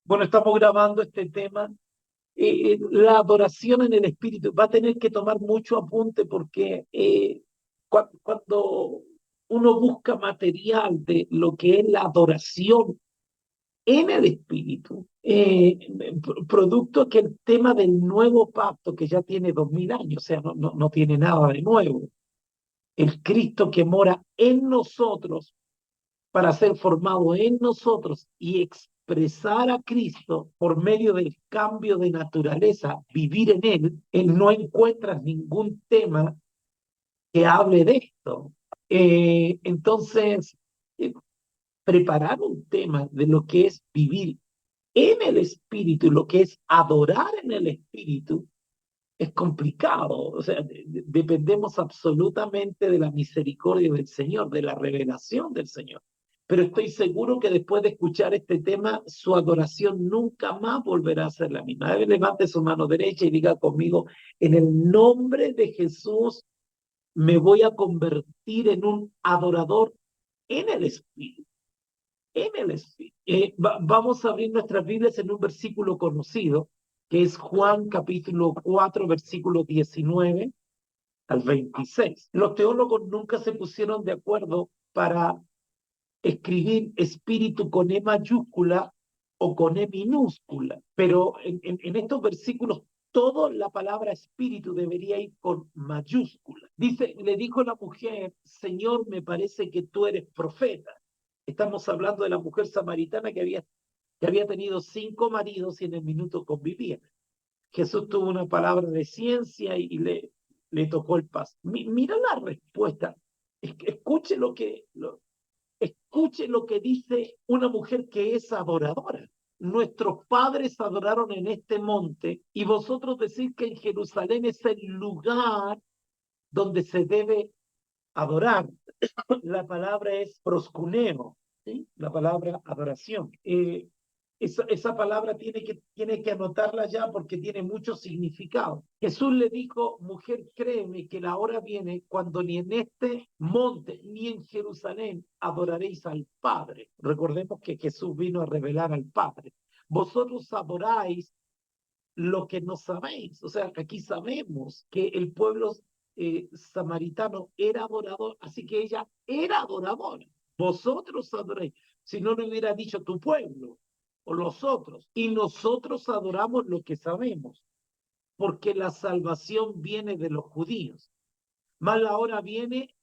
Bueno, estamos grabando este tema. La adoración en el espíritu va a tener que tomar mucho apunte porque cuando uno busca material de lo que es la adoración en el espíritu, producto que el tema del nuevo pacto que ya tiene 2000 años, o sea, no tiene nada de nuevo. El Cristo que mora en nosotros para ser formado en nosotros y expresar a Cristo por medio del cambio de naturaleza, vivir en Él no encuentras ningún tema que hable de esto. Entonces, eh, preparar un tema de lo que es vivir en el Espíritu, lo que es adorar en el Espíritu, es complicado. O sea, dependemos absolutamente de la misericordia del Señor, de la revelación del Señor. Pero estoy seguro que después de escuchar este tema, su adoración nunca más volverá a ser la misma. Levante su mano derecha y diga conmigo, en el nombre de Jesús me voy a convertir en un adorador en el Espíritu. En el Espíritu. Vamos a abrir nuestras Biblias en un versículo conocido, que es Juan capítulo 4, versículo 19 al 26. Los teólogos nunca se pusieron de acuerdo para escribir espíritu con E mayúscula o con E minúscula, pero en estos versículos toda la palabra espíritu debería ir con mayúscula. Dice, le dijo la mujer, Señor, me parece que tú eres profeta. Estamos hablando de la mujer samaritana que había tenido 5 maridos y en el minuto convivía. Jesús tuvo una palabra de ciencia y le tocó el paso. Mira la respuesta. Escuche escuche lo que dice una mujer que es adoradora. Nuestros padres adoraron en este monte y vosotros decís que en Jerusalén es el lugar donde se debe adorar. La palabra es proscuneo, ¿sí? La palabra adoración. Esa palabra tiene que anotarla ya porque tiene mucho significado. Jesús le dijo, mujer, créeme que la hora viene cuando ni en este monte ni en Jerusalén adoraréis al Padre. Recordemos que Jesús vino a revelar al Padre. Vosotros adoráis lo que no sabéis. O sea, aquí sabemos que el pueblo samaritano era adorador, así que ella era adoradora. Vosotros adoráis. Si no, le hubiera dicho tu pueblo o los otros. Y nosotros adoramos lo que sabemos, porque la salvación viene de los judíos. Mas la hora viene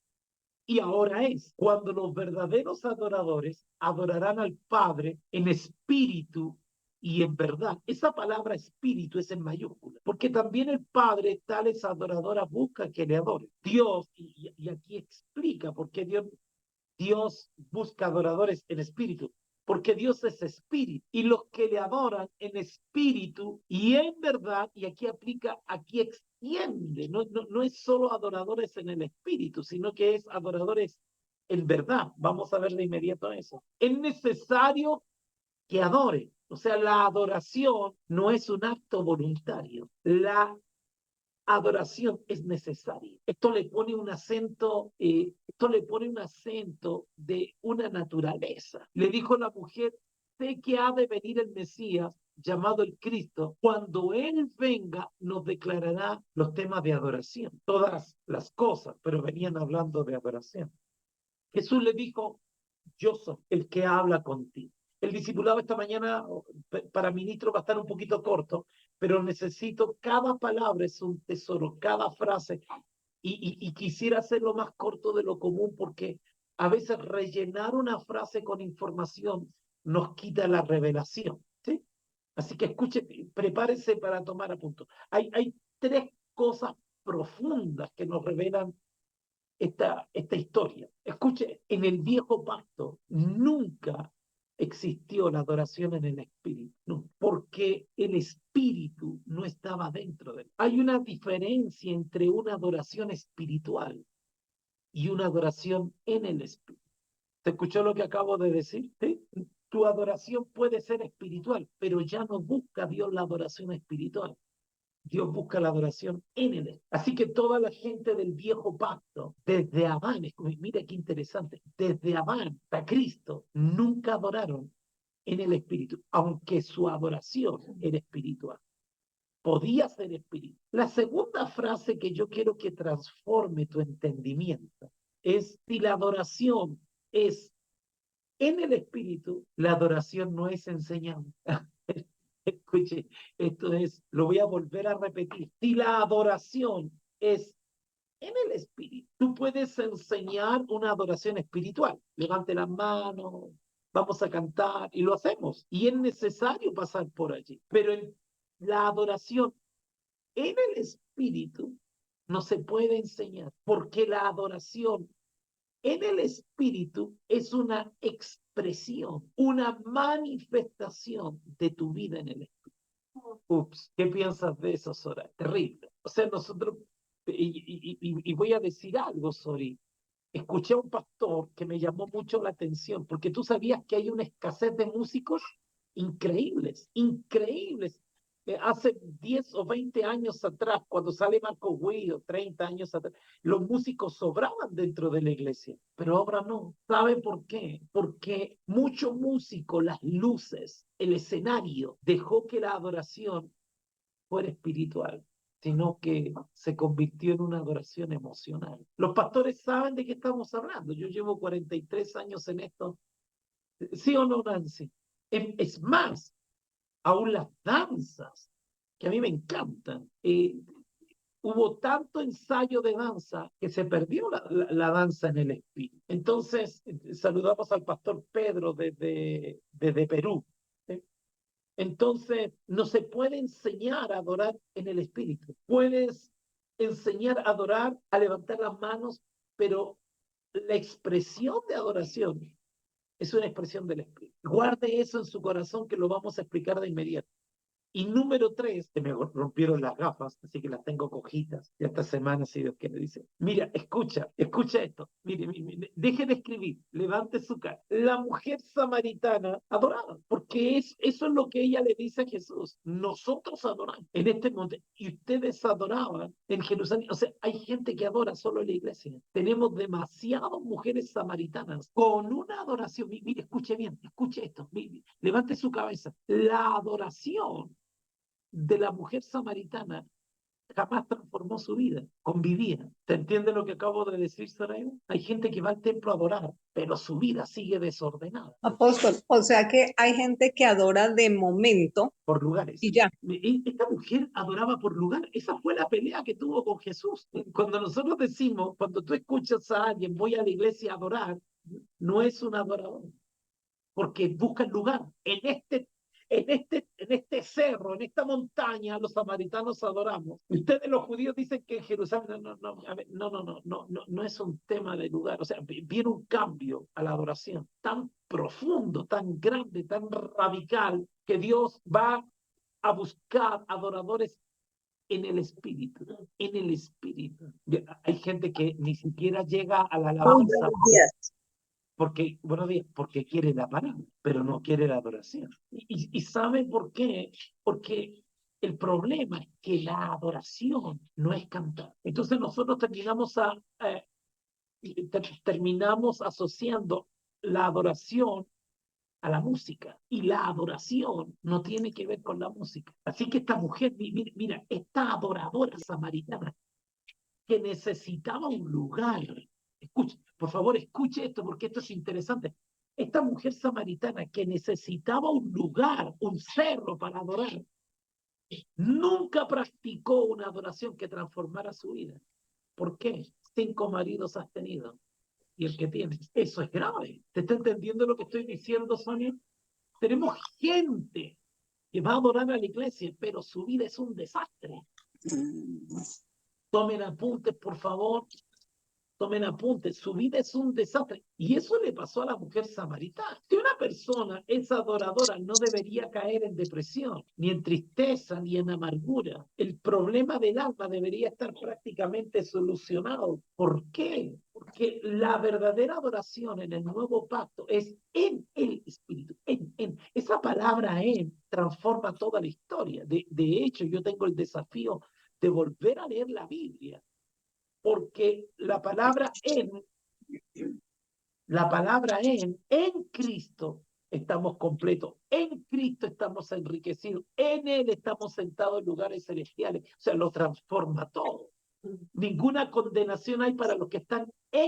y ahora es cuando los verdaderos adoradores adorarán al Padre en espíritu y en verdad. Esa palabra espíritu es en mayúscula, porque también el Padre, tales adoradoras, busca que le adoren. Dios, y aquí explica por qué Dios busca adoradores en espíritu, porque Dios es espíritu y los que le adoran en espíritu y en verdad, y aquí aplica, aquí extiende, no es solo adoradores en el espíritu, sino que es adoradores en verdad. Vamos a ver de inmediato eso. Es necesario que adore, o sea, la adoración no es un acto voluntario, la adoración es necesaria. Esto le pone un acento de una naturaleza. Le dijo la mujer, sé que ha de venir el Mesías llamado el Cristo. Cuando Él venga, nos declarará los temas de adoración, todas las cosas, pero venían hablando de adoración. Jesús le dijo, yo soy el que habla contigo. El discipulado esta mañana para ministro va a estar un poquito corto, pero necesito, cada palabra es un tesoro, cada frase, y quisiera hacerlo más corto de lo común porque a veces rellenar una frase con información nos quita la revelación, ¿sí? Así que escuche, prepárese para tomar apunto. Hay tres cosas profundas que nos revelan esta historia. Escuche, en el viejo pacto nunca existió la adoración en el espíritu, no, porque el espíritu no estaba dentro de él. Hay una diferencia entre una adoración espiritual y una adoración en el espíritu. ¿Te escuchó lo que acabo de decir? ¿Sí? Tu adoración puede ser espiritual, pero ya no busca Dios la adoración espiritual. Dios busca la adoración en él. Así que toda la gente del viejo pacto, desde Adán, mira qué interesante, desde Adán hasta Cristo, nunca adoraron en el espíritu, aunque su adoración era espiritual. Podía ser espiritual. La segunda frase que yo quiero que transforme tu entendimiento es: si la adoración es en el espíritu, la adoración no es enseñanza. Escuche, lo voy a volver a repetir. Si la adoración es en el espíritu, tú puedes enseñar una adoración espiritual. Levante las manos, vamos a cantar, y lo hacemos. Y es necesario pasar por allí. Pero la adoración en el espíritu no se puede enseñar, porque la adoración en el espíritu es una expresión, una manifestación de tu vida en el espíritu. Ups, ¿qué piensas de eso, Sora? Terrible. O sea, nosotros, y voy a decir algo, Sori. Escuché a un pastor que me llamó mucho la atención, porque tú sabías que hay una escasez de músicos increíbles, increíbles. Hace 10 o 20 años atrás, cuando sale Marco Witt, o 30 años atrás, los músicos sobraban dentro de la iglesia, pero ahora no. ¿Sabe por qué? Porque mucho músico, las luces, el escenario, dejó que la adoración fuera espiritual, sino que se convirtió en una adoración emocional. Los pastores saben de qué estamos hablando. Yo llevo 43 años en esto. ¿Sí o no, Nancy? Es más, aún las danzas, que a mí me encantan, hubo tanto ensayo de danza que se perdió la danza en el espíritu. Entonces, saludamos al pastor Pedro desde Perú. ¿Sí? Entonces, no se puede enseñar a adorar en el espíritu. Puedes enseñar a adorar, a levantar las manos, pero la expresión de adoración es una expresión del espíritu. Guarde eso en su corazón, que lo vamos a explicar de inmediato. Y número 3, se me rompieron las gafas, así que las tengo cojitas. Y esta semana, si Dios quiere, dice: mira, escucha esto. Mire, deje de escribir, levante su cara. La mujer samaritana adoraba, porque eso es lo que ella le dice a Jesús. Nosotros adoramos en este monte, y ustedes adoraban en Jerusalén. O sea, hay gente que adora solo en la iglesia. Tenemos demasiadas mujeres samaritanas con una adoración. Mire, escuche bien, escuche esto. Mire, levante su cabeza. La adoración de la mujer samaritana jamás transformó su vida, convivía. ¿Te entiende lo que acabo de decir, Sarayo? Hay gente que va al templo a adorar, pero su vida sigue desordenada. Apóstol, o sea que hay gente que adora de momento Por lugares. y ya. Esta mujer adoraba por lugar. Esa fue la pelea que tuvo con Jesús. Cuando nosotros decimos, cuando tú escuchas a alguien: voy a la iglesia a adorar, no es un adorador, porque busca el lugar. En este cerro, en esta montaña, los samaritanos adoramos. Ustedes, los judíos, dicen que en Jerusalén, no es un tema de lugar. O sea, viene un cambio a la adoración tan profundo, tan grande, tan radical, que Dios va a buscar adoradores en el espíritu, en el espíritu. Hay gente que ni siquiera llega a la alabanza buenos días, porque quiere la palabra, pero no quiere la adoración. ¿Y sabe por qué? Porque el problema es que la adoración no es cantar. Entonces nosotros terminamos asociando la adoración a la música, y la adoración no tiene que ver con la música. Así que esta mujer, mira, esta adoradora samaritana, que necesitaba un lugar. Escuche, por favor, escuche esto, porque esto es interesante. Esta mujer samaritana, que necesitaba un lugar, un cerro para adorar, nunca practicó una adoración que transformara su vida. ¿Por qué? 5 maridos has tenido, y el que tienes. Eso es grave. ¿Te está entendiendo lo que estoy diciendo, Sonia? Tenemos gente que va a adorar a la iglesia, pero su vida es un desastre. Tomen apuntes, por favor. Tomen apuntes, su vida es un desastre. Y eso le pasó a la mujer samaritana. Si una persona es adoradora, no debería caer en depresión, ni en tristeza, ni en amargura. El problema del alma debería estar prácticamente solucionado. ¿Por qué? Porque la verdadera adoración en el nuevo pacto es en el Espíritu. Esa palabra "en" transforma toda la historia. De hecho, yo tengo el desafío de volver a leer la Biblia, porque la palabra en Cristo estamos completos. En Cristo estamos enriquecidos. En Él estamos sentados en lugares celestiales. O sea, lo transforma todo. Ninguna condenación hay para los que están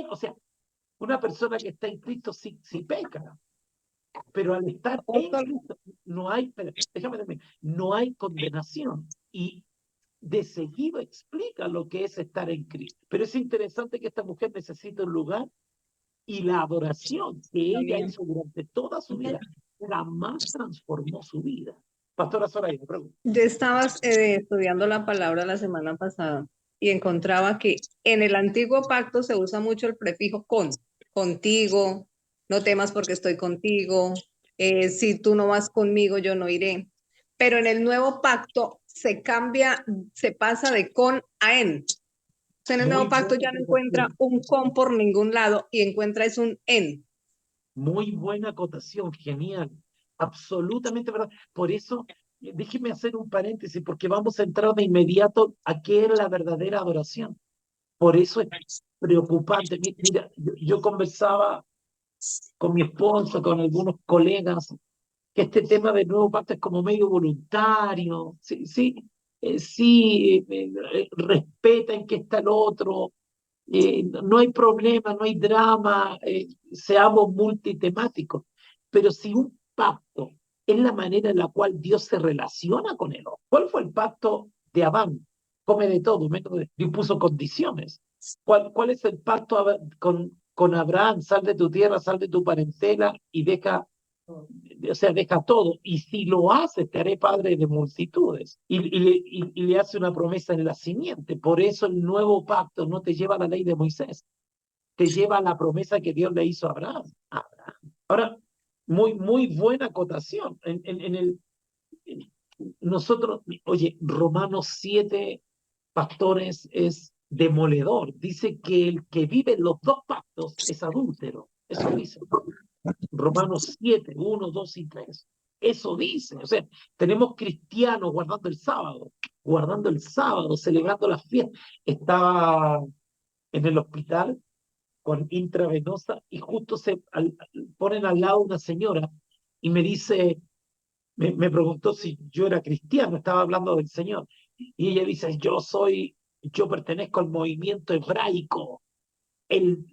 o sea, una persona que está en Cristo sí peca, pero al estar en Cristo no hay, déjame decirme, no hay condenación. Y de seguido explica lo que es estar en Cristo. Pero es interesante que esta mujer necesita un lugar y la adoración que ella hizo durante toda su vida jamás transformó su vida. Pastora Soraya, pregunta. Yo estaba estudiando la palabra la semana pasada y encontraba que en el antiguo pacto se usa mucho el prefijo con, contigo, no temas porque estoy contigo, si tú no vas conmigo, yo no iré. Pero en el nuevo pacto se cambia, se pasa de con a en. O sea, en el Muy nuevo pacto buena ya no encuentra acotación. un con por ningún lado y encuentra es un en. Muy buena acotación, genial. Absolutamente verdad. Por eso, déjeme hacer un paréntesis, porque vamos a entrar de inmediato a qué es la verdadera adoración. Por eso es preocupante. Mira, yo conversaba con mi esposa, con algunos colegas, que este tema del nuevo pacto es como medio voluntario, sí, sí, respeta en qué está el otro, no hay problema, no hay drama, seamos multitemáticos, pero si un pacto es la manera en la cual Dios se relaciona con el otro. ¿Cuál fue el pacto de Adán? Come de todo, menos Dios puso condiciones. ¿Cuál es el pacto con Abraham? Sal de tu tierra, sal de tu parentela y deja todo. Y si lo haces, te haré padre de multitudes. Y le hace una promesa en la simiente. Por eso el nuevo pacto no te lleva a la ley de Moisés, te lleva a la promesa que Dios le hizo a Abraham. Ahora, muy buena acotación. Nosotros, oye, Romanos 7, pastores, es demoledor. Dice que el que vive en los dos pactos es adúltero. Eso dice. Romanos 7, 1, 2 y 3. Eso dice. O sea, tenemos cristianos guardando el sábado, celebrando las fiestas. Estaba en el hospital con intravenosa y justo ponen al lado una señora y me dice, me preguntó si yo era cristiano, estaba hablando del Señor. Y ella dice, yo pertenezco al movimiento hebraico, el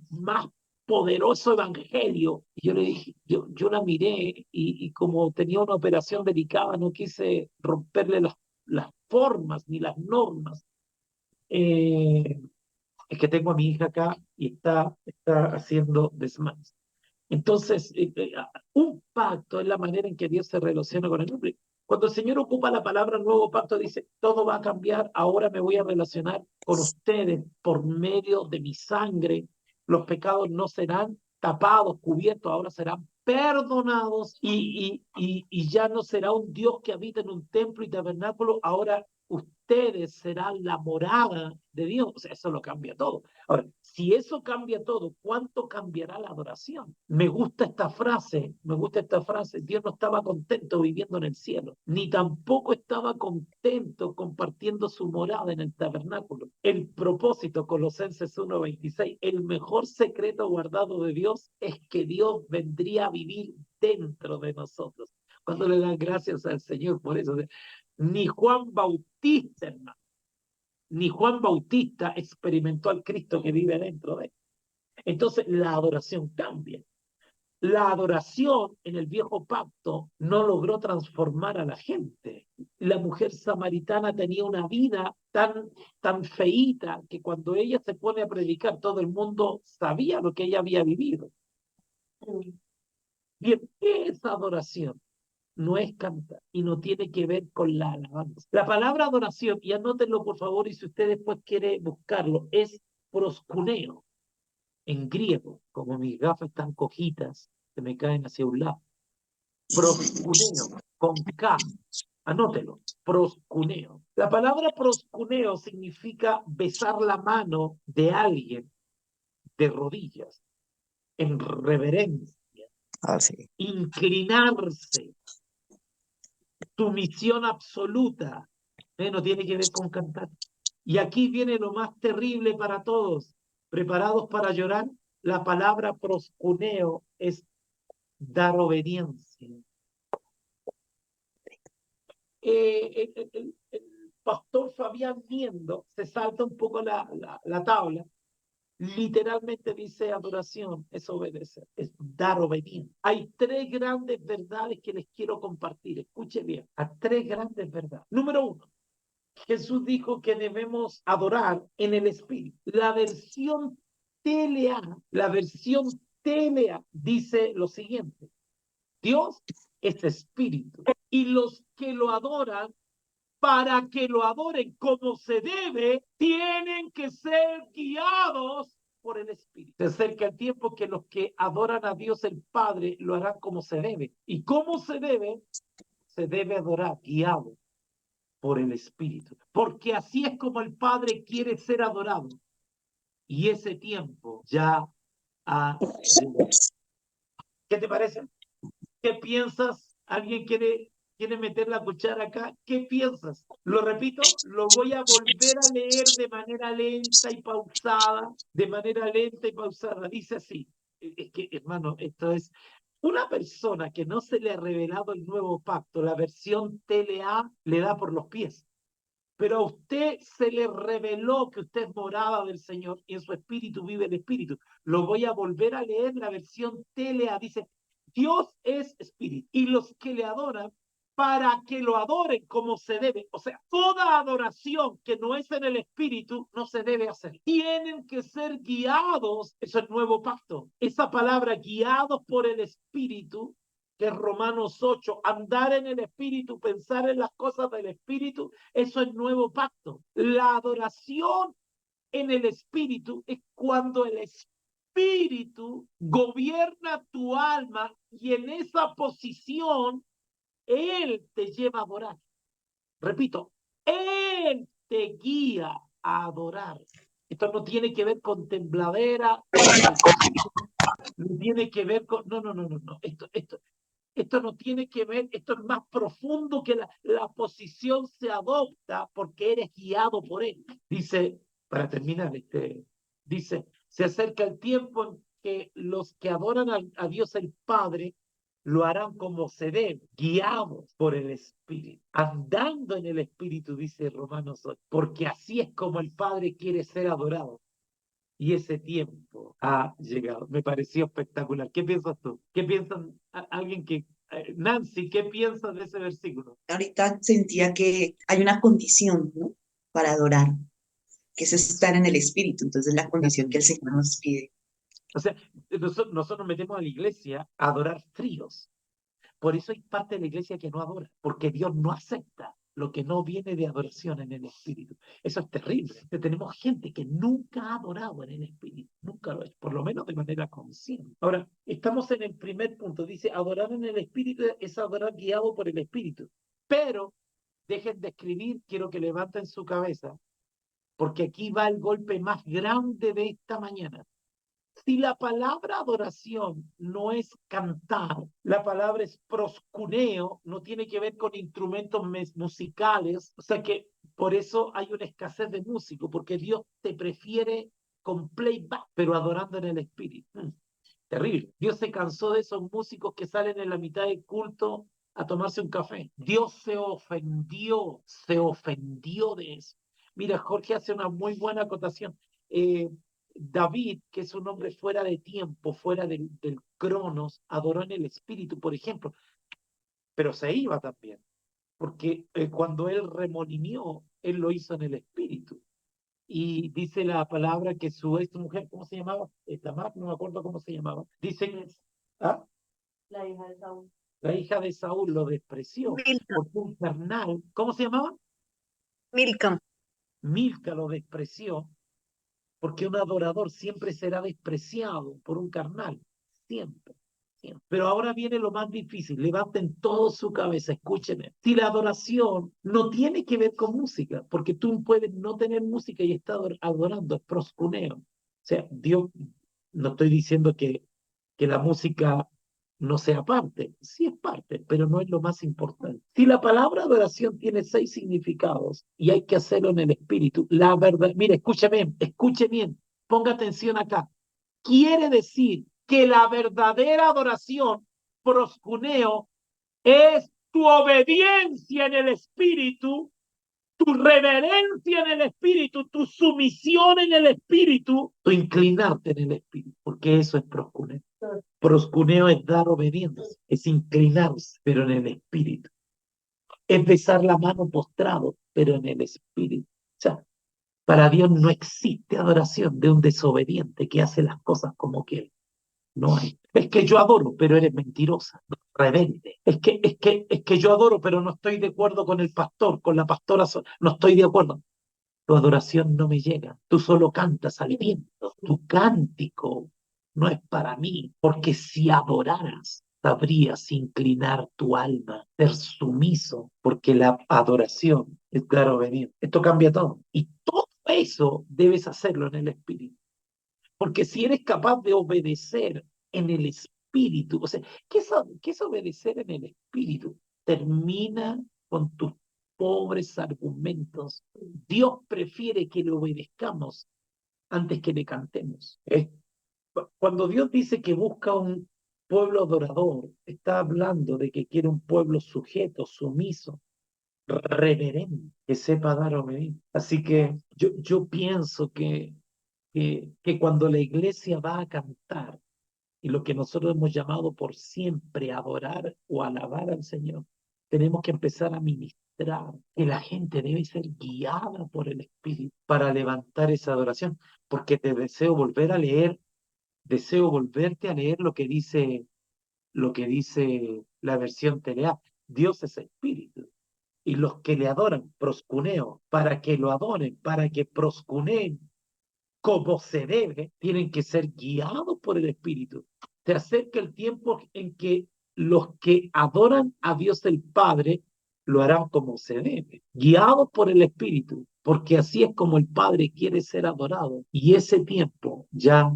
más poderoso evangelio. Y yo le dije, yo la miré y como tenía una operación delicada, no quise romperle las formas ni las normas. Es que tengo a mi hija acá y está haciendo desmanes. Entonces, un pacto es la manera en que Dios se relaciona con el hombre. Cuando el Señor ocupa la palabra nuevo pacto, dice, todo va a cambiar, ahora me voy a relacionar con ustedes por medio de mi sangre. Los pecados no serán tapados, cubiertos, ahora serán perdonados y ya no será un Dios que habita en un templo y tabernáculo, ahora ustedes serán la morada de Dios. O sea, eso lo cambia todo. Ahora, si eso cambia todo, ¿cuánto cambiará la adoración? Me gusta esta frase. Dios no estaba contento viviendo en el cielo, ni tampoco estaba contento compartiendo su morada en el tabernáculo. El propósito, Colosenses 1:26, el mejor secreto guardado de Dios es que Dios vendría a vivir dentro de nosotros. Cuando le dan gracias al Señor por eso. Ni Juan Bautista, hermano, ni Juan Bautista experimentó al Cristo que vive dentro de él. Entonces la adoración cambia. La adoración en el viejo pacto no logró transformar a la gente. La mujer samaritana tenía una vida tan feíta que cuando ella se pone a predicar, todo el mundo sabía lo que ella había vivido. Bien, ¿qué es adoración? No es cantar y no tiene que ver con la alabanza. La palabra adoración, y anótenlo por favor, y si usted después quiere buscarlo, es proscuneo en griego, como mis gafas están cojitas, se me caen hacia un lado. Proscuneo, con K, anótelo, proscuneo. La palabra proscuneo significa besar la mano de alguien de rodillas, en reverencia, inclinarse, sumisión absoluta. No tiene que ver con cantar. Y aquí viene lo más terrible para todos. ¿Preparados para llorar? La palabra proscuneo es dar obediencia. El pastor Fabián Miendo se salta un poco la tabla. Literalmente dice adoración, es obedecer, es dar obediencia. Hay tres grandes verdades que les quiero compartir. Escuche bien, a tres grandes verdades. Número uno, Jesús dijo que debemos adorar en el Espíritu. La versión TLA dice lo siguiente: Dios es Espíritu y los que lo adoran, para que lo adoren como se debe, tienen que ser guiados por el Espíritu. Se acerca el tiempo que los que adoran a Dios el Padre lo harán como se debe. ¿Y cómo se debe? Se debe adorar guiado por el Espíritu. Porque así es como el Padre quiere ser adorado. Y ese tiempo ya ha llegado. ¿Qué te parece? ¿Qué piensas? ¿Alguien quiere meter la cuchara acá? ¿Qué piensas? Lo repito, lo voy a volver a leer de manera lenta y pausada, de manera lenta y pausada. Dice así, es que, hermano, esto es una persona que no se le ha revelado el nuevo pacto, la versión TLA le da por los pies. Pero a usted se le reveló que usted es morada del Señor y en su espíritu vive el espíritu. Lo voy a volver a leer, la versión TLA dice: Dios es espíritu y los que le adoran, para que lo adoren como se debe. O sea, toda adoración que no es en el espíritu no se debe hacer. Tienen que ser guiados, eso es nuevo pacto. Esa palabra guiados por el espíritu, que es Romanos 8, andar en el espíritu, pensar en las cosas del espíritu, eso es nuevo pacto. La adoración en el espíritu es cuando el espíritu gobierna tu alma y en esa posición él te lleva a adorar. Repito, él te guía a adorar. Esto no tiene que ver con tembladera, no tiene que ver con... No. Esto no tiene que ver, esto es más profundo que la posición se adopta porque eres guiado por él. Dice, para terminar, dice, se acerca el tiempo en que los que adoran a Dios el Padre lo harán como se debe, guiados por el Espíritu, andando en el Espíritu, dice Romanos 8, porque así es como el Padre quiere ser adorado. Y ese tiempo ha llegado. Me pareció espectacular. ¿Qué piensas tú? ¿Qué piensan alguien que... Nancy, ¿qué piensas de ese versículo? Ahorita sentía que hay una condición, ¿no? Para adorar, que es estar en el Espíritu. Entonces, la condición que el Señor nos pide. O sea, nosotros nos metemos a la iglesia a adorar fríos. Por eso hay parte de la iglesia que no adora, porque Dios no acepta lo que no viene de adoración en el Espíritu. Eso es terrible. Tenemos gente que nunca ha adorado en el Espíritu, nunca lo ha hecho, por lo menos de manera consciente. Ahora, estamos en el primer punto, dice, adorar en el Espíritu es adorar guiado por el Espíritu. Pero, dejen de escribir, quiero que levanten su cabeza, porque aquí va el golpe más grande de esta mañana. Si la palabra adoración no es cantar, la palabra es proscuneo, no tiene que ver con instrumentos musicales, o sea que por eso hay una escasez de músicos, porque Dios te prefiere con playback, pero adorando en el espíritu. Terrible. Dios se cansó de esos músicos que salen en la mitad del culto a tomarse un café. Dios se ofendió de eso. Mira, Jorge hace una muy buena acotación. David, que es un hombre fuera de tiempo, fuera del cronos, adoró en el espíritu, por ejemplo, pero se iba también, porque cuando él remolinió, él lo hizo en el espíritu. Y dice la palabra que su ex mujer, ¿cómo se llamaba? Tamar, no me acuerdo cómo se llamaba. Dice que ¿ah? La hija de Saúl. La hija de Saúl lo despreció Milca. porque un carnal, ¿cómo se llamaba? Milca. Milca lo despreció porque un adorador siempre será despreciado por un carnal, siempre, siempre. Pero ahora viene lo más difícil, levanten todo su cabeza, escúchenme. Si la adoración no tiene que ver con música, porque tú puedes no tener música y estar adorando, es proscuneo. O sea, Dios, no estoy diciendo que la música no sea parte, sí es parte, pero no es lo más importante. Si la palabra adoración tiene 6 significados y hay que hacerlo en el espíritu, la verdad, mire, escuche bien, ponga atención acá. Quiere decir que la verdadera adoración proscuneo es tu obediencia en el espíritu, tu reverencia en el espíritu, tu sumisión en el espíritu, tu inclinarte en el espíritu, porque eso es proscuneo. Proscuneo es dar obediencia, es inclinarse, pero en el espíritu. Es besar la mano postrado, pero en el espíritu. O sea, para Dios no existe adoración de un desobediente que hace las cosas como quiere. No hay. Es que yo adoro, pero eres mentirosa, rebelde. Es que yo adoro, pero no estoy de acuerdo con el pastor, con la pastora, no estoy de acuerdo. Tu adoración no me llega. Tú solo cantas al viento. Tu cántico no es para mí, porque si adoraras, sabrías inclinar tu alma, ser sumiso, porque la adoración es dar obediencia. Esto cambia todo. Y todo eso debes hacerlo en el espíritu. Porque si eres capaz de obedecer en el espíritu, o sea, ¿qué es obedecer en el espíritu? Termina con tus pobres argumentos. Dios prefiere que le obedezcamos antes que le cantemos. Cuando Dios dice que busca un pueblo adorador, está hablando de que quiere un pueblo sujeto, sumiso, reverente, que sepa dar obediencia. Así que yo pienso que cuando la iglesia va a cantar, y lo que nosotros hemos llamado por siempre adorar o alabar al Señor, tenemos que empezar a ministrar, que la gente debe ser guiada por el Espíritu para levantar esa adoración, porque te deseo volverte a leer lo que dice la versión Telea. Dios es Espíritu. Y los que le adoran, proscuneo, para que lo adoren, para que proscuneen como se debe, tienen que ser guiados por el Espíritu. Se acerca el tiempo en que los que adoran a Dios el Padre lo harán como se debe, guiados por el Espíritu, porque así es como el Padre quiere ser adorado. Y ese tiempo ya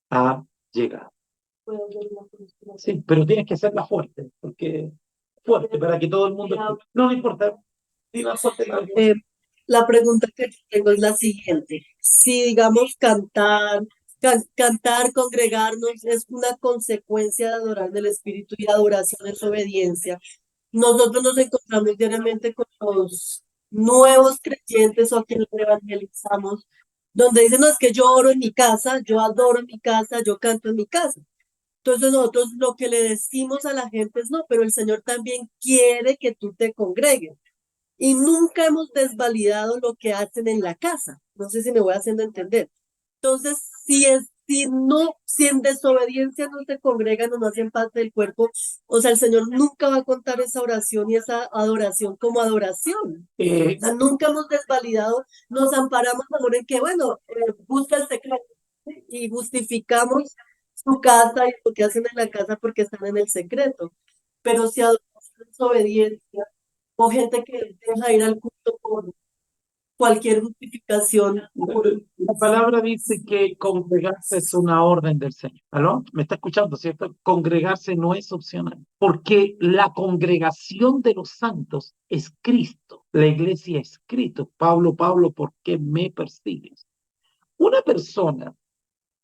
ha llegado. Sí, pero tienes que hacerla fuerte, porque fuerte para que todo el mundo escuche. No importa. Diga fuerte. La pregunta que yo tengo es la siguiente. Si, digamos, cantar, congregarnos es una consecuencia de adorar del Espíritu y adoración es obediencia, nosotros nos encontramos diariamente con los nuevos creyentes o a quienes evangelizamos, donde dicen, no, es que yo oro en mi casa, yo adoro en mi casa, yo canto en mi casa. Entonces nosotros lo que le decimos a la gente es, no, pero el Señor también quiere que tú te congregues. Y nunca hemos desvalidado lo que hacen en la casa. No sé si me voy haciendo entender. Entonces, si en desobediencia no se congregan o no hacen parte del cuerpo, o sea, el Señor nunca va a contar esa oración y esa adoración como adoración. O sea, nunca hemos desvalidado, nos amparamos, amor, en que, bueno, busca el secreto y justificamos su casa y lo que hacen en la casa porque están en el secreto. Pero si adoración es obediencia, o gente que deja ir al culto por cualquier justificación. La palabra dice que congregarse es una orden del Señor. ¿Aló? ¿Me está escuchando, cierto? Congregarse no es opcional, porque la congregación de los santos es Cristo. La iglesia es Cristo. Pablo, ¿por qué me persigues? Una persona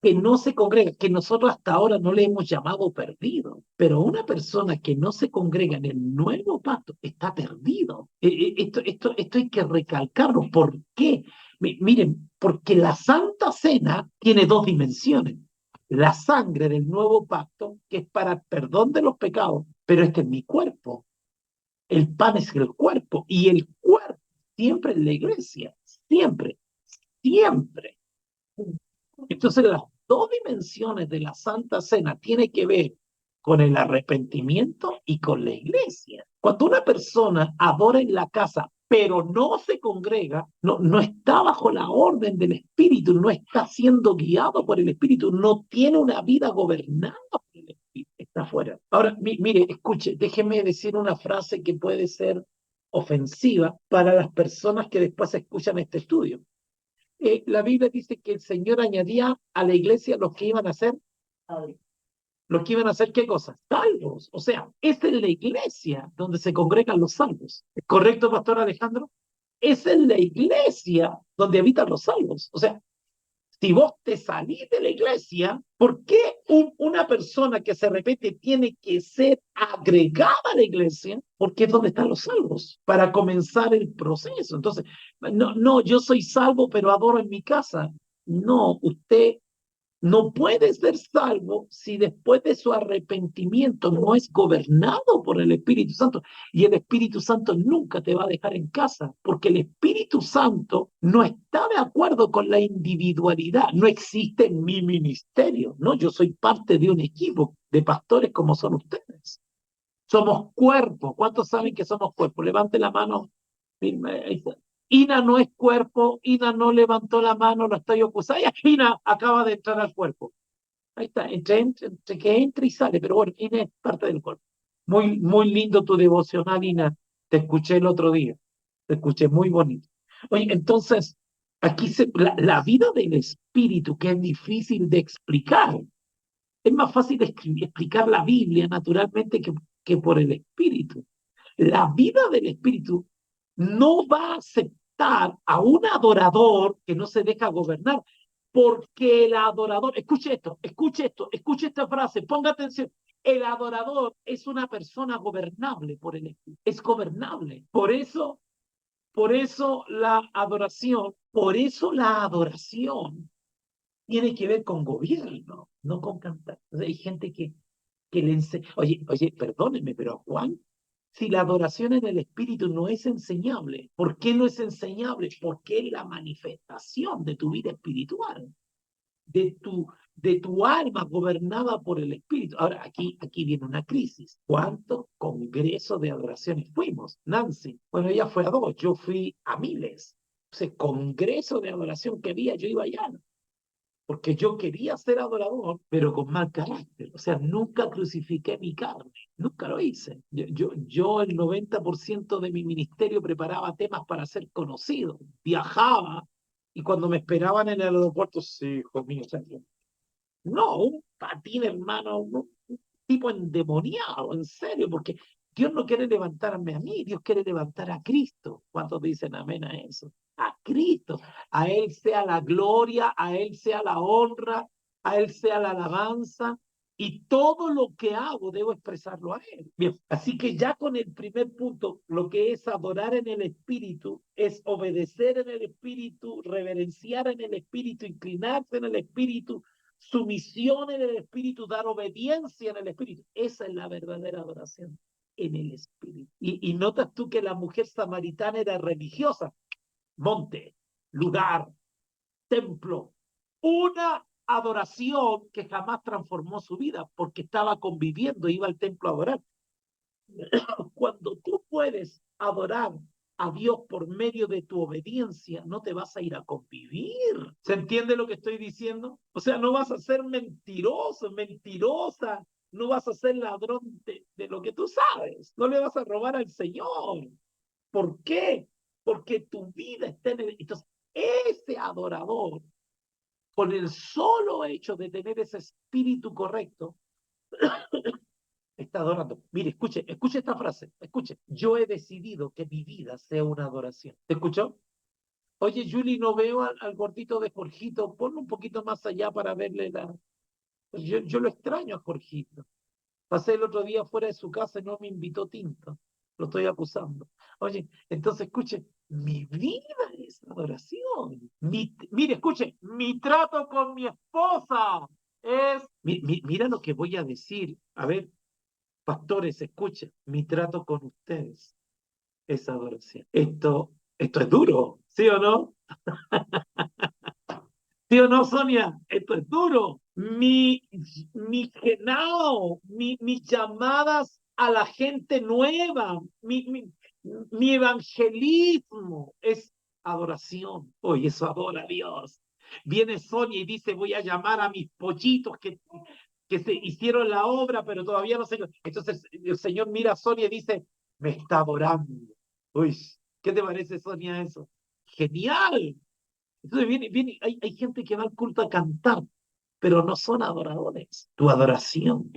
que no se congrega, que nosotros hasta ahora no le hemos llamado perdido, pero una persona que no se congrega en el nuevo pacto está perdido. Esto hay que recalcarlo. ¿Por qué? Miren, porque la Santa Cena tiene dos dimensiones. La sangre del nuevo pacto, que es para el perdón de los pecados, pero este es mi cuerpo. El pan es el cuerpo, y el cuerpo siempre es la iglesia, siempre, siempre. Entonces, las dos dimensiones de la Santa Cena tienen que ver con el arrepentimiento y con la iglesia. Cuando una persona adora en la casa, pero no se congrega, no está bajo la orden del Espíritu, no está siendo guiado por el Espíritu, no tiene una vida gobernada por el Espíritu, está fuera. Ahora, mire, escuche, déjeme decir una frase que puede ser ofensiva para las personas que después escuchan este estudio. La Biblia dice que el Señor añadía a la iglesia los que iban a ser, ¿qué cosas? Salvos. O sea, es en la iglesia donde se congregan los salvos. ¿Es correcto, Pastor Alejandro? Es en la iglesia donde habitan los salvos. O sea, Si vos te salís de la iglesia, ¿por qué una persona que se repite tiene que ser agregada a la iglesia? Porque es donde están los salvos, para comenzar el proceso. Entonces, no, yo soy salvo, pero adoro en mi casa. No, usted no puede ser salvo si después de su arrepentimiento no es gobernado por el Espíritu Santo. Y el Espíritu Santo nunca te va a dejar en casa, porque el Espíritu Santo no está de acuerdo con la individualidad. No existe en mi ministerio, ¿no? Yo soy parte de un equipo de pastores como son ustedes. Somos cuerpo. ¿Cuántos saben que somos cuerpo? Levante la mano. Ahí está. Ina no es cuerpo, Ina no levantó la mano, lo estoy acusando. Ina acaba de entrar al cuerpo. Ahí está, entre que entra y sale, pero bueno, Ina es parte del cuerpo. Muy lindo tu devocional, Ina. Te escuché el otro día. Te escuché muy bonito. Oye, entonces, aquí la vida del espíritu, que es difícil de explicar. Es más fácil explicar la Biblia naturalmente que por el espíritu. La vida del espíritu no va a aceptar a un adorador que no se deja gobernar, porque el adorador, escuche esta frase, ponga atención, el adorador es una persona gobernable por el espíritu, es gobernable. Por eso la adoración tiene que ver con gobierno, no con cantar. O sea, hay gente que le enseña, oye, perdónenme, pero Juan, si la adoración en el Espíritu no es enseñable, ¿por qué no es enseñable? Porque es la manifestación de tu vida espiritual, de tu alma gobernada por el Espíritu. Ahora, aquí viene una crisis. ¿Cuántos congresos de adoraciones fuimos? Nancy, bueno, ella fue a 2, yo fui a miles. O sea, congreso de adoración que había, yo iba allá porque yo quería ser adorador, pero con mal carácter. O sea, nunca crucifiqué mi carne, nunca lo hice. Yo el 90% de mi ministerio preparaba temas para ser conocido, viajaba, y cuando me esperaban en el aeropuerto, sí, hijo mío, o sea, no, un patín, hermano, un tipo endemoniado, en serio, porque Dios no quiere levantarme a mí, Dios quiere levantar a Cristo. ¿Cuántos dicen amén a eso? A Cristo. A Él sea la gloria, a Él sea la honra, a Él sea la alabanza, y todo lo que hago debo expresarlo a Él. Bien, así que ya con el primer punto, lo que es adorar en el Espíritu, es obedecer en el Espíritu, reverenciar en el Espíritu, inclinarse en el Espíritu, sumisión en el Espíritu, dar obediencia en el Espíritu. Esa es la verdadera adoración, en el Espíritu. Y notas tú que la mujer samaritana era religiosa. Monte, lugar, templo, una adoración que jamás transformó su vida porque estaba conviviendo, iba al templo a adorar. Cuando tú puedes adorar a Dios por medio de tu obediencia, no te vas a ir a convivir. ¿Se entiende lo que estoy diciendo? O sea, no vas a ser mentiroso, mentirosa, no vas a ser ladrón de lo que tú sabes, no le vas a robar al Señor. ¿Por qué? Porque tu vida está en el... Entonces, ese adorador, con el solo hecho de tener ese espíritu correcto, está adorando. Mire, escuche esta frase, escuche. Yo he decidido que mi vida sea una adoración. ¿Te escuchó? Oye, Julie, no veo al gordito de Jorgito. Ponlo un poquito más allá para verle la... Yo lo extraño a Jorgito. Pasé el otro día fuera de su casa y no me invitó tinto. Lo estoy acusando. Oye, entonces escuche, mi vida es adoración. Mire, escuche, mi trato con mi esposa es... Mira lo que voy a decir. A ver, pastores, escuchen, mi trato con ustedes es adoración. Esto es duro, ¿sí o no? ¿Sí o no, Sonia? Esto es duro. Mis llamadas a la gente nueva, mi evangelismo es adoración. Oye, eso adora a Dios. Viene Sonia y dice, voy a llamar a mis pollitos que se hicieron la obra, pero todavía no sé. Entonces el Señor mira a Sonia y dice, me está adorando. Uy, ¿qué te parece, Sonia, eso? Genial. Entonces hay gente que va al culto a cantar, pero no son adoradores. Tu adoración.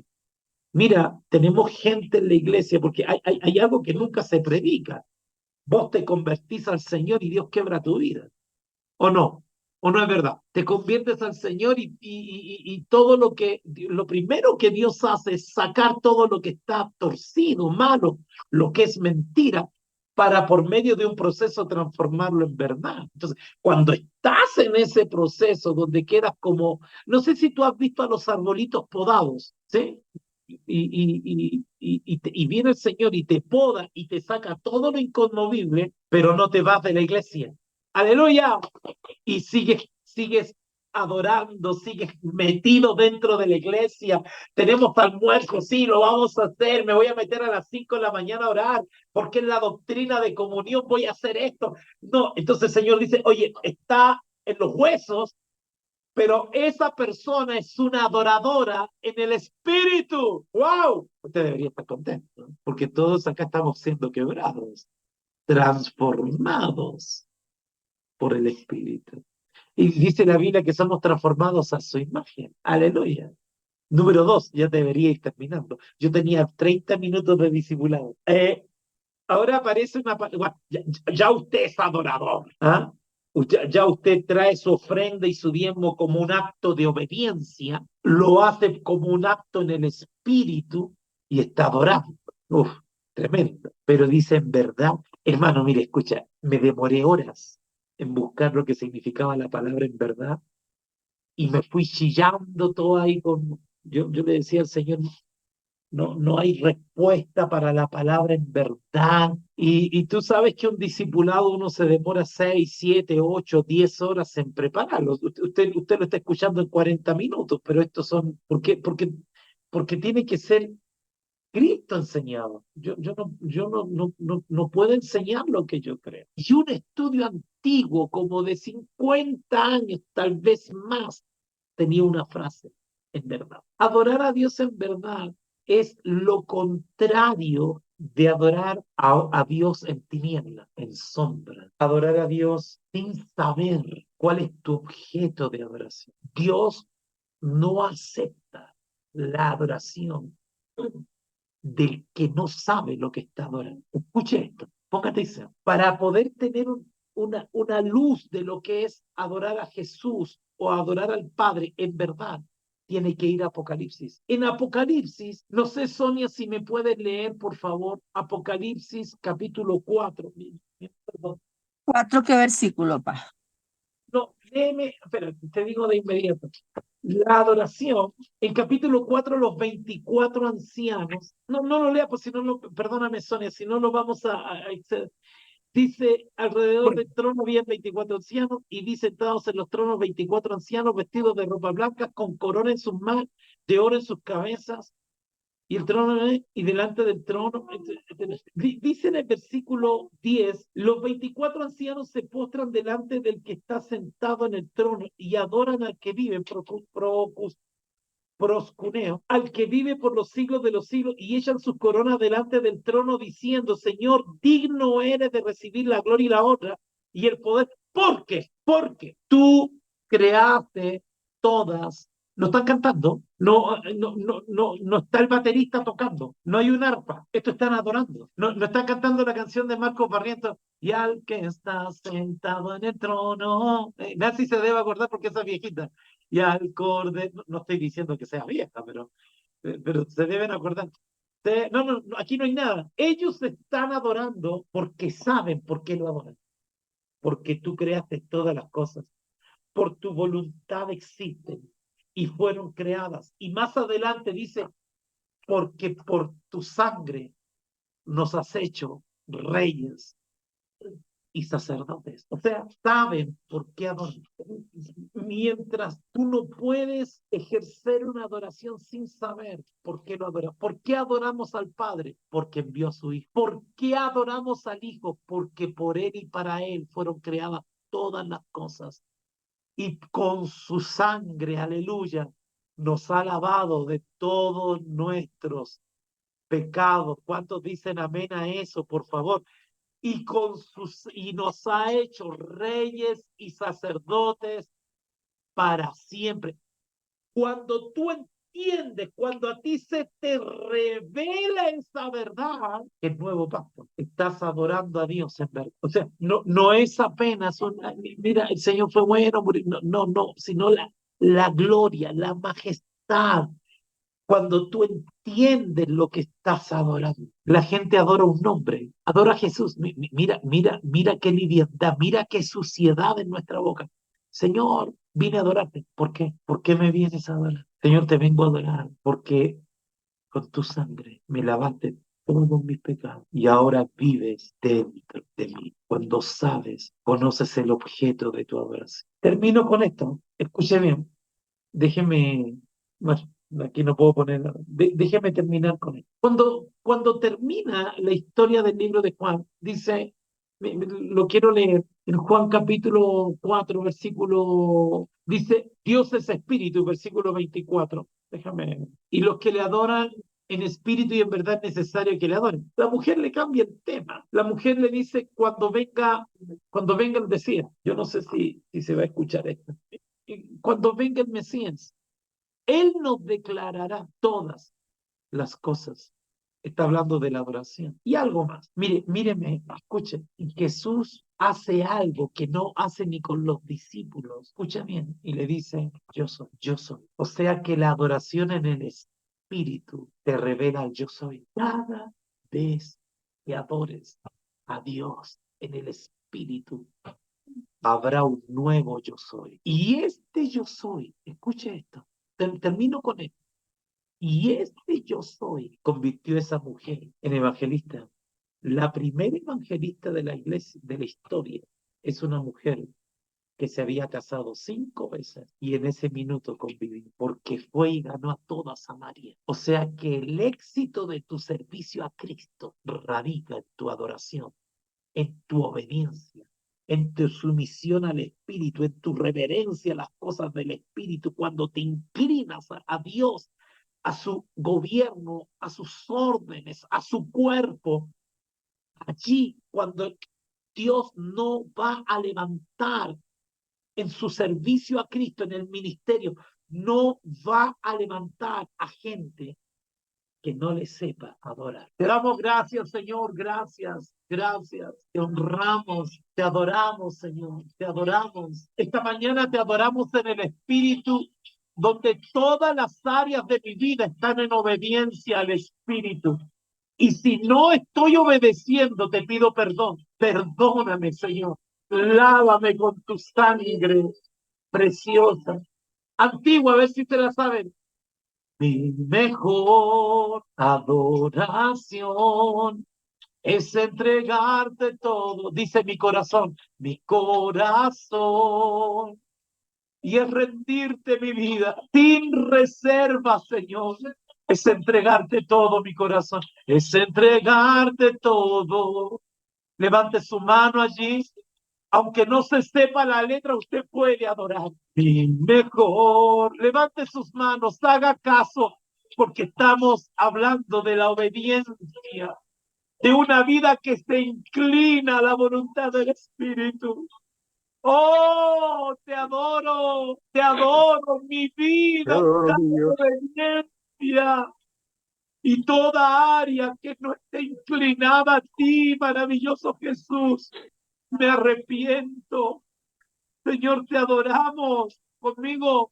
Mira, tenemos gente en la iglesia, porque hay algo que nunca se predica. Vos te convertís al Señor y Dios quebra tu vida. ¿O no? ¿O no es verdad? Te conviertes al Señor y todo lo primero que Dios hace es sacar todo lo que está torcido, malo, lo que es mentira, para por medio de un proceso transformarlo en verdad. Entonces, cuando estás en ese proceso donde quedas como, no sé si tú has visto a los arbolitos podados, ¿sí? Y viene el Señor y te poda y te saca todo lo inconmovible, pero no te vas de la iglesia. Aleluya. Y sigues adorando, sigues metido dentro de la iglesia. Tenemos almuerzo, sí, lo vamos a hacer. Me voy a meter a las 5 de la mañana a orar, porque en la doctrina de comunión voy a hacer esto. No, entonces el Señor dice, oye, está en los huesos, pero esa persona es una adoradora en el espíritu. ¡Wow! Usted debería estar contento, ¿no? Porque todos acá estamos siendo quebrados, transformados por el espíritu. Y dice la Biblia que somos transformados a su imagen. Aleluya. Número 2, ya debería ir terminando. Yo tenía 30 minutos de disimulado. Ahora aparece una... Bueno, ya usted es adorador. ¿Ah? Ya usted trae su ofrenda y su diezmo como un acto de obediencia. Lo hace como un acto en el espíritu y está adorando. Uf, tremendo. Pero dice en verdad, hermano, mire, escucha, me demoré horas en buscar lo que significaba la palabra en verdad y me fui chillando todo ahí con... Yo le decía al Señor, no hay respuesta para la palabra en verdad. Y tú sabes que un discipulado uno se demora 6, 7, 8, 10 horas en prepararlo. Usted lo está escuchando en 40 minutos, pero estos son... Porque tiene que ser Cristo enseñado. Yo no puedo enseñar lo que yo creo. Y un estudio antiguo, como de 50 años, tal vez más, tenía una frase, en verdad. Adorar a Dios en verdad es lo contrario de adorar a Dios en tiniebla, en sombra. Adorar a Dios sin saber cuál es tu objeto de adoración. Dios no acepta la adoración del que no sabe lo que está adorando. Escuche esto, ponga atención. Para poder tener una luz de lo que es adorar a Jesús o adorar al Padre en verdad, tiene que ir a Apocalipsis. En Apocalipsis, no sé, Sonia, si me puedes leer, por favor, Apocalipsis capítulo 4. Perdón. 4, ¿qué versículo, pa? No, léeme, espera, te digo de inmediato. La adoración, en capítulo 4, los 24 ancianos, no lo lea, pues si no lo, perdóname Sonia, si no lo vamos a exceder. Dice, alrededor del trono había 24 ancianos y vi sentados en los tronos 24 ancianos vestidos de ropa blanca con corona en sus manos, de oro en sus cabezas y el trono, y delante del trono, dice en el versículo 10, los 24 ancianos se postran delante del que está sentado en el trono y adoran al que vive, proscuneo, al que vive por los siglos de los siglos, y echan sus coronas delante del trono diciendo, Señor, digno eres de recibir la gloria y la honra y el poder. ¿Por qué? Porque tú creaste todas. ¿No están cantando? No está el baterista tocando. No hay un arpa. Esto están adorando. No están cantando la canción de Marcos Barrientos. Y al que está sentado en el trono. Nancy se debe acordar porque esa viejita. Y al cordero. No estoy diciendo que sea vieja, pero se deben acordar. No, aquí no hay nada. Ellos están adorando porque saben por qué lo adoran. Porque tú creaste todas las cosas por tu voluntad existen y fueron creadas. Y más adelante dice, porque por tu sangre nos has hecho reyes y sacerdotes. O sea, saben por qué adoran. Mientras tú no puedes ejercer una adoración sin saber por qué lo adoras. ¿Por qué adoramos al Padre? Porque envió a su Hijo. ¿Por qué adoramos al Hijo? Porque por Él y para Él fueron creadas todas las cosas. Y con su sangre, aleluya, nos ha lavado de todos nuestros pecados. ¿Cuántos dicen amén a eso, por favor? Y nos ha hecho reyes y sacerdotes para siempre. Cuando tú entiendes entiendes, cuando a ti se te revela esa verdad, el nuevo pacto, estás adorando a Dios en verdad. O sea, no es apenas mira, el Señor fue bueno, no, sino la gloria, la majestad. Cuando tú entiendes lo que estás adorando, la gente adora un nombre, adora a Jesús. Mira qué liviandad, mira qué suciedad en nuestra boca. Señor, vine a adorarte. ¿Por qué? ¿Por qué me vienes a adorar? Señor, te vengo a adorar porque con tu sangre me lavaste todos mis pecados y ahora vives dentro de mí. Cuando sabes, conoces el objeto de tu adoración. Termino con esto. Escuche bien. Déjeme, bueno, aquí no puedo poner nada. Déjeme terminar con esto. Cuando termina la historia del libro de Juan, dice, lo quiero leer, en Juan capítulo 4, versículo, dice, Dios es espíritu, versículo 24. Déjame. Y los que le adoran en espíritu y en verdad es necesario que le adoren. La mujer le cambia el tema. La mujer le dice, cuando venga el Mesías. Yo no sé si se va a escuchar esto. Cuando venga el Mesías, Él nos declarará todas las cosas. Está hablando de la adoración. Y algo más. Míreme, escuche. Y Jesús hace algo que no hace ni con los discípulos. Escucha bien. Y le dice, yo soy, yo soy. O sea que la adoración en el Espíritu te revela el yo soy. Cada vez que adores a Dios en el Espíritu, habrá un nuevo yo soy. Y este yo soy, escuche esto, termino con esto. Y este yo soy convirtió a esa mujer en evangelista. La primera evangelista de la iglesia, de la historia, es una mujer que se había casado 5 veces y en ese minuto convivió, porque fue y ganó a toda Samaria. O sea que el éxito de tu servicio a Cristo radica en tu adoración, en tu obediencia, en tu sumisión al Espíritu, en tu reverencia a las cosas del Espíritu, cuando te inclinas a Dios, a su gobierno, a sus órdenes, a su cuerpo. Allí, cuando Dios no va a levantar en su servicio a Cristo, en el ministerio, no va a levantar a gente que no le sepa adorar. Te damos gracias, Señor, gracias, gracias. Te honramos, te adoramos, Señor, te adoramos. Esta mañana te adoramos en el Espíritu, donde todas las áreas de mi vida están en obediencia al Espíritu. Y si no estoy obedeciendo, te pido perdón. Perdóname, Señor. Lávame con tu sangre preciosa. Antigua, a ver si te la saben. Mi mejor adoración es entregarte todo, dice mi corazón, y es rendirte mi vida sin reserva, Señor. Es entregarte todo, mi corazón, es entregarte todo. Levante su mano allí. Aunque no se sepa la letra, usted puede adorar. Mi mejor. Levante sus manos, haga caso, porque estamos hablando de la obediencia, de una vida que se inclina a la voluntad del Espíritu. Oh, te adoro, mi vida, adoro, está mi en Dios. obediencia. Y toda área que no esté inclinada a ti, maravilloso Jesús, me arrepiento. Señor, te adoramos conmigo.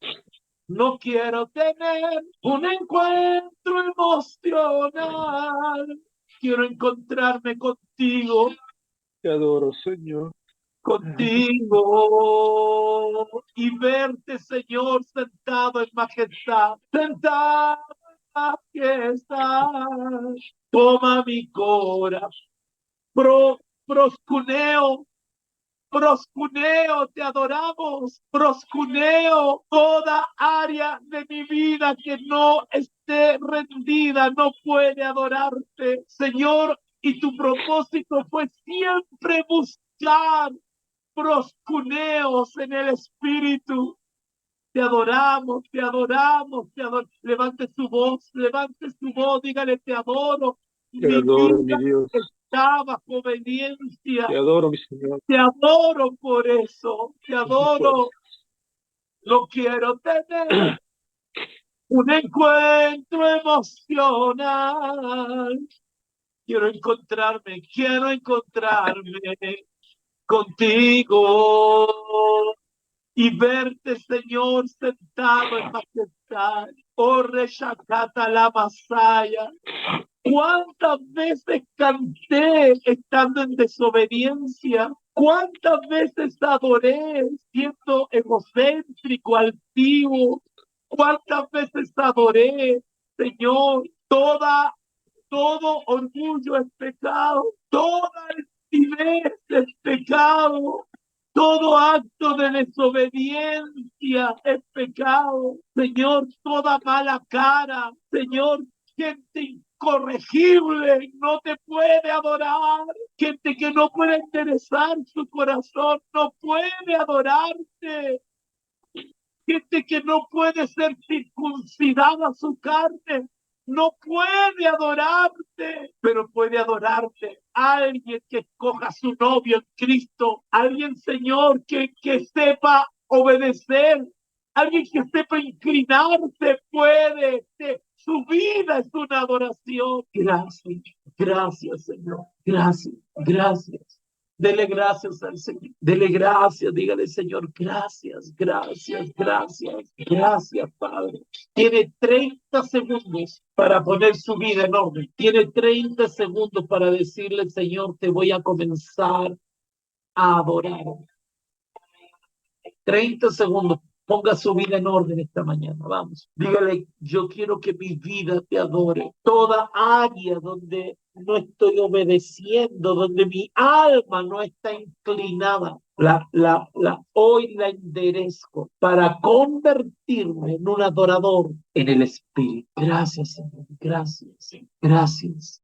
No quiero tener un encuentro emocional. Quiero encontrarme contigo, Te adoro, Señor. y verte, Señor, sentado en majestad. Sentado en majestad. Toma mi corazón. Proscuneo, te adoramos, proscuneo toda área de mi vida que no esté rendida, no puede adorarte, Señor, y tu propósito fue siempre buscar proscuneos en el Espíritu. Te adoramos, te adoramos, te adoramos. Levante su voz, dígale, te adoro. Te Mi adoro, mi vida Dios. está bajo obediencia. Te adoro, mi Señor. Te adoro por eso, te adoro. No quiero tener Un encuentro emocional. Quiero encontrarme contigo y verte, Señor, sentado en majestad. Oh, Reshakata la Masaya. ¿Cuántas veces canté estando en desobediencia? ¿Cuántas veces adoré siendo egocéntrico, altivo? ¿Cuántas veces adoré, Señor? Todo orgullo es pecado, toda altivez es pecado, todo acto de desobediencia es pecado. Señor, toda mala cara, Señor, gente incorregible no te puede adorar, gente que no puede interesar su corazón, no puede adorarte, gente que no puede ser circuncidada su carne, no puede adorarte, pero puede adorarte alguien que escoja a su novio en Cristo, alguien, Señor, que sepa obedecer, alguien que sepa inclinarse, puede, su vida es una adoración. Gracias, gracias, Señor, gracias. Dele gracias al Señor. Dele gracias. Dígale, Señor, gracias, Padre. Tiene 30 segundos para poner su vida en orden. Tiene 30 segundos para decirle, Señor, te voy a comenzar a adorar. 30 segundos. Ponga su vida en orden esta mañana. Vamos. Dígale, yo quiero que mi vida te adore. Toda área donde no estoy obedeciendo, donde mi alma no está inclinada, hoy la enderezco para convertirme en un adorador en el Espíritu. Gracias, Señor. Gracias.